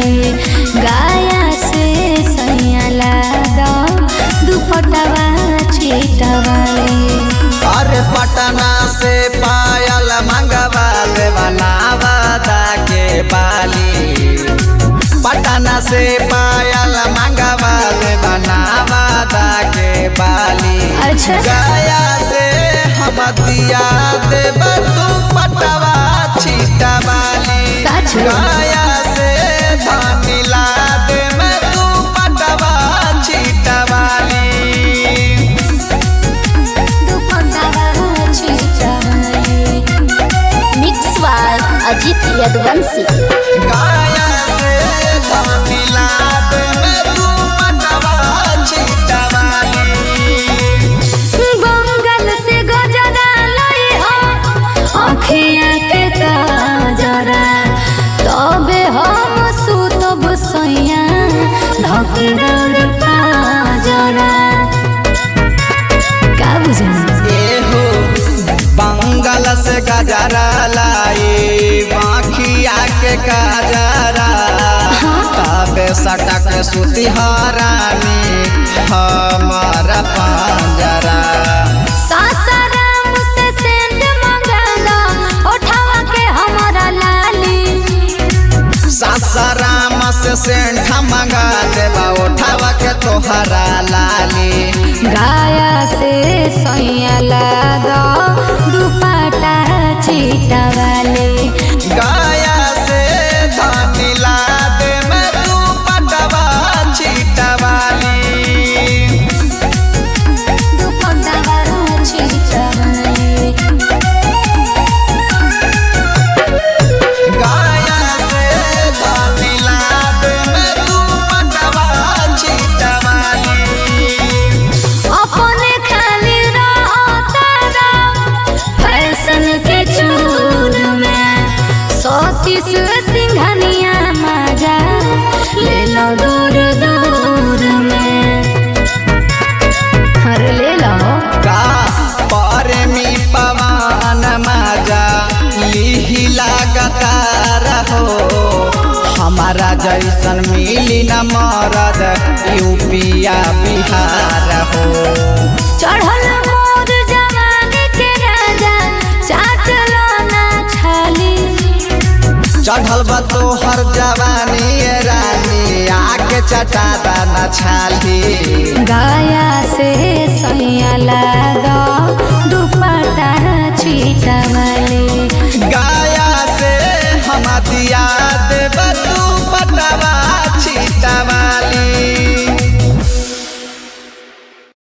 वाले गाया से सैया लादा दुपट्टावा छीटा वाले। अरे पटना से पायल मंगवा ले बनावदा के बाली, पटना से पायल मंगवा ले बनावदा के बाली। अच्छा गाया से हम दिया देब तू पटवा छीटा वाली, गाया से धनिला देब तू पटवा छीटा वाली। मिक्स वाल अजीत यदुवंशी। गाया से धनिला देब तू पटवा छीटा वाली। बंगाल से गजरा लाई अखिया के काजरा तबे हम सुतब सैया धकेर पाजरा। का बुझल एहो बंगाल से गजरा लाई बाखिया के काजरा तबे सटक सुती हरानी हमारा पंजरा। सासाराम से सेंट मंगाला उठावा के हमारा लाली, सासाराम से सेंठ मंगा देबा उठावा के तोहरा लाली। गाया से सैया लादा दुपट्टा छीटा वाले। गाया से धनिला देब तू पटवा छीटा वाली। दुपट्टावा छीटा वाले। गाया से धनिला देब तू पटवा छीटा वाली। अपने खाली रहता फैशन के चूर में सतीश सिंघनिया मजा ले लो दूर दूर में। हर ले लो का परमी पवन मजा लिही लागता रहो, हमारा जैसन मिली न मरद यूपिया बिहार हो। चढ़ल मोर जवानी के राजा चाट लो ना छाली, चढ़ल बा तोहर जवानी ये रानी आके चटा दाना छाली। गाया से सैया लादा